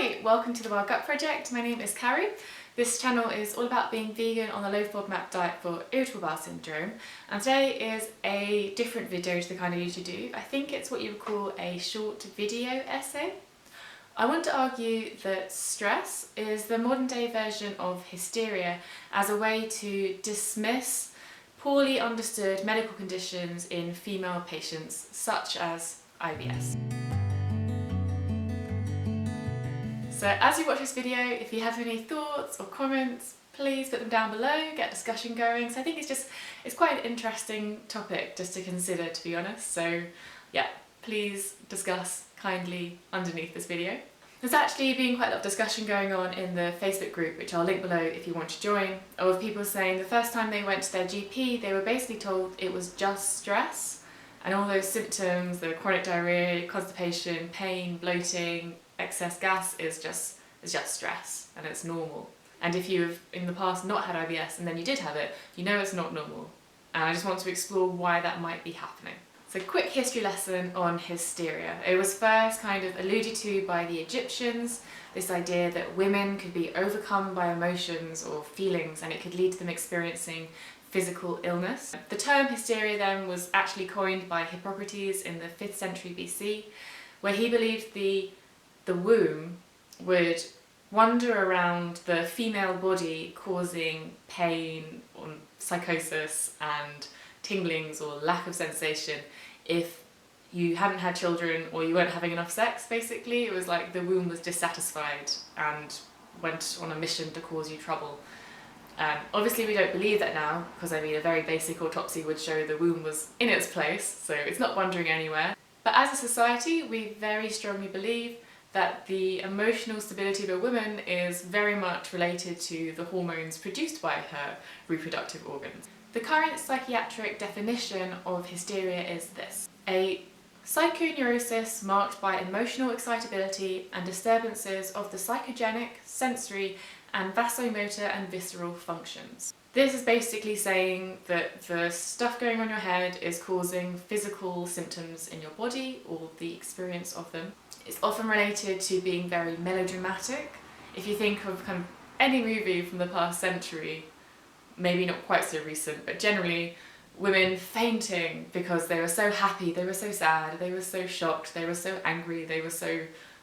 Hi, welcome to the Wild Gut Project. My name is Carrie. This channel is all about being vegan on a low FODMAP diet for irritable bowel syndrome, and today is a different video to the kind I usually do. I think it's what you would call a short video essay. I want to argue that stress is the modern day version of hysteria as a way to dismiss poorly understood medical conditions in female patients such as IBS. So as you watch this video, if you have any thoughts or comments, please put them down below, get discussion going. So I think it's quite an interesting topic just to consider, to be honest. So yeah, please discuss kindly underneath this video. There's actually been quite a lot of discussion going on in the Facebook group, which I'll link below if you want to join, of people saying the first time they went to their GP, they were basically told it was just stress, and all those symptoms, the chronic diarrhoea, constipation, pain, bloating, excess gas is just stress, and it's normal. And if you've in the past not had IBS and then you did have it, you know it's not normal. And I just want to explore why that might be happening. So quick history lesson on hysteria. It was first kind of alluded to by the Egyptians, this idea that women could be overcome by emotions or feelings and it could lead to them experiencing physical illness. The term hysteria then was actually coined by Hippocrates in the 5th century BC, where he believed the womb would wander around the female body causing pain or psychosis and tinglings or lack of sensation if you hadn't had children or you weren't having enough sex. Basically, it was like the womb was dissatisfied and went on a mission to cause you trouble. Obviously we don't believe that now, because I mean a very basic autopsy would show the womb was in its place, so it's not wandering anywhere. But as a society, we very strongly believe that the emotional stability of a woman is very much related to the hormones produced by her reproductive organs. The current psychiatric definition of hysteria is this: a psychoneurosis marked by emotional excitability and disturbances of the psychogenic, sensory, and vasomotor and visceral functions. This is basically saying that the stuff going on in your head is causing physical symptoms in your body or the experience of them. It's often related to being very melodramatic. If you think of kind of any movie from the past century, maybe not quite so recent, but generally women fainting because they were so happy, they were so sad, they were so shocked, they were so angry, they were so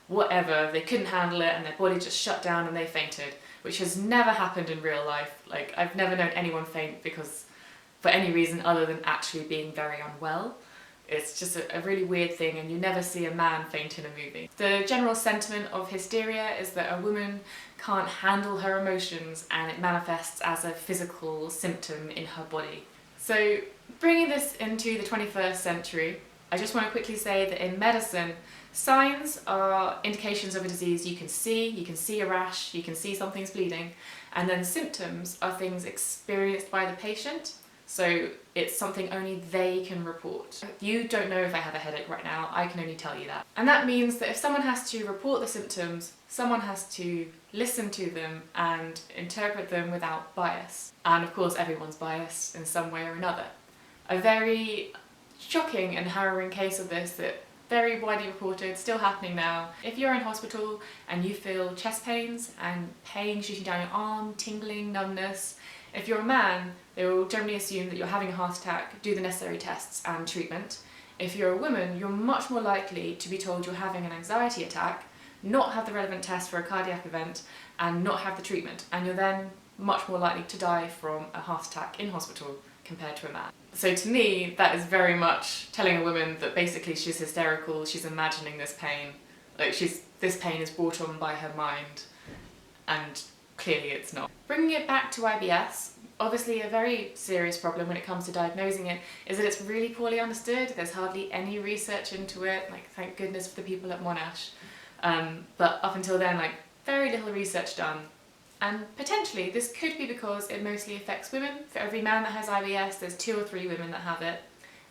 whatever, they couldn't handle it and their body just shut down and they fainted, which has never happened in real life. Like, I've never known anyone faint because for any reason other than actually being very unwell. It's just a really weird thing, and you never see a man faint in a movie. The general sentiment of hysteria is that a woman can't handle her emotions and it manifests as a physical symptom in her body. So bringing this into the 21st century, I just want to quickly say that in medicine, signs are indications of a disease you can see a rash, you can see something's bleeding, and then symptoms are things experienced by the patient. So it's something only they can report. You don't know if I have a headache right now, I can only tell you that. And that means that if someone has to report the symptoms, someone has to listen to them and interpret them without bias. And of course everyone's biased in some way or another. A very shocking and harrowing case of this that very widely reported, still happening now. If you're in hospital and you feel chest pains and pain shooting down your arm, tingling, numbness, if you're a man, they will generally assume that you're having a heart attack, do the necessary tests and treatment. If you're a woman, you're much more likely to be told you're having an anxiety attack, not have the relevant test for a cardiac event, and not have the treatment. And you're then much more likely to die from a heart attack in hospital compared to a man. So to me, that is very much telling a woman that basically she's hysterical, she's imagining this pain, like this pain is brought on by her mind, and clearly it's not. Bringing it back to IBS, obviously a very serious problem when it comes to diagnosing it is that it's really poorly understood. There's hardly any research into it, like thank goodness for the people at Monash. But up until then, like very little research done. And potentially this could be because it mostly affects women. For every man that has IBS, there's 2 or 3 women that have it.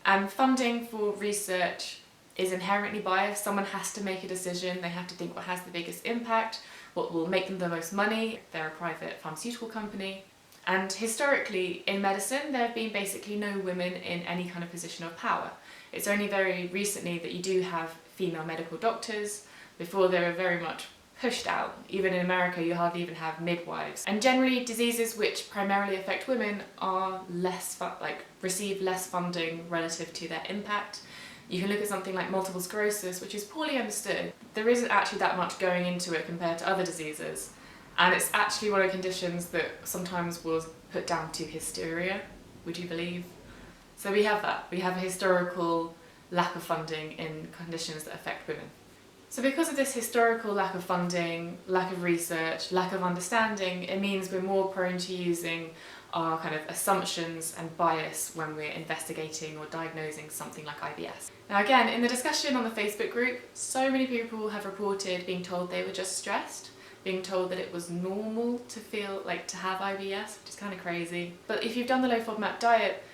And funding for research is inherently biased. Someone has to make a decision, they have to think what has the biggest impact, what will make them the most money. They're a private pharmaceutical company. And historically in medicine, there have been basically no women in any kind of position of power. It's only very recently that you do have female medical doctors. Before, they were very much pushed out. Even in America, you hardly even have midwives. And generally, diseases which primarily affect women are receive less funding relative to their impact. You can look at something like multiple sclerosis, which is poorly understood. There isn't actually that much going into it compared to other diseases. And it's actually one of the conditions that sometimes was put down to hysteria, would you believe? So we have that. We have a historical lack of funding in conditions that affect women. So because of this historical lack of funding, lack of research, lack of understanding, it means we're more prone to using our kind of assumptions and bias when we're investigating or diagnosing something like IBS. Now again, in the discussion on the Facebook group, so many people have reported being told they were just stressed, being told that it was normal to feel like to have IBS, which is kind of crazy. But if you've done the low FODMAP diet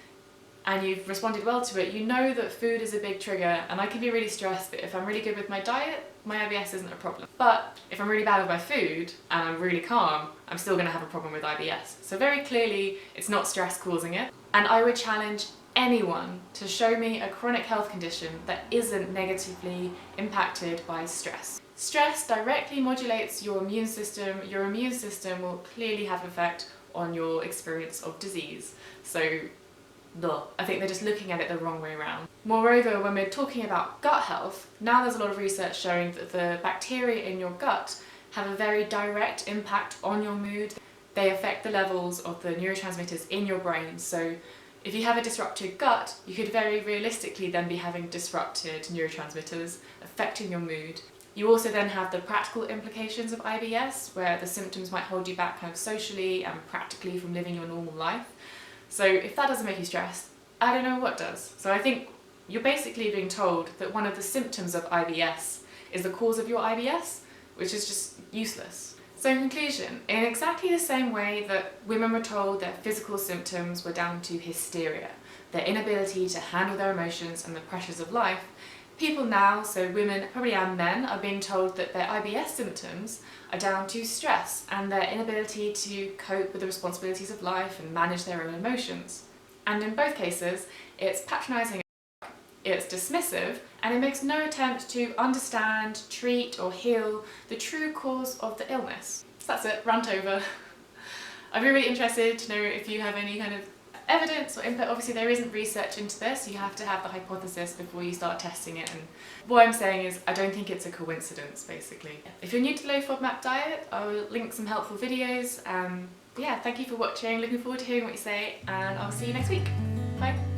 and you've responded well to it, you know that food is a big trigger, and I can be really stressed, but if I'm really good with my diet, my IBS isn't a problem. But if I'm really bad with my food and I'm really calm, I'm still going to have a problem with IBS. So very clearly, it's not stress causing it. And I would challenge anyone to show me a chronic health condition that isn't negatively impacted by stress. Stress directly modulates your immune system. Your immune system will clearly have an effect on your experience of disease. So I think they're just looking at it the wrong way around. Moreover, when we're talking about gut health, now there's a lot of research showing that the bacteria in your gut have a very direct impact on your mood. They affect the levels of the neurotransmitters in your brain. So if you have a disrupted gut, you could very realistically then be having disrupted neurotransmitters affecting your mood. You also then have the practical implications of IBS, where the symptoms might hold you back kind of socially and practically from living your normal life. So if that doesn't make you stressed, I don't know what does. So I think you're basically being told that one of the symptoms of IBS is the cause of your IBS, which is just useless. So in conclusion, in exactly the same way that women were told their physical symptoms were down to hysteria, their inability to handle their emotions and the pressures of life, people now, so women, probably and men, are being told that their IBS symptoms are down to stress and their inability to cope with the responsibilities of life and manage their own emotions. And in both cases, it's patronising, it's dismissive, and it makes no attempt to understand, treat or heal the true cause of the illness. So that's it, rant over. I'd be really interested to know if you have any kind of evidence or input. Obviously there isn't research into this, you have to have the hypothesis before you start testing it, and what I'm saying is I don't think it's a coincidence, basically. If you're new to the low FODMAP diet, I will link some helpful videos. But yeah, thank you for watching, looking forward to hearing what you say, and I'll see you next week. Bye!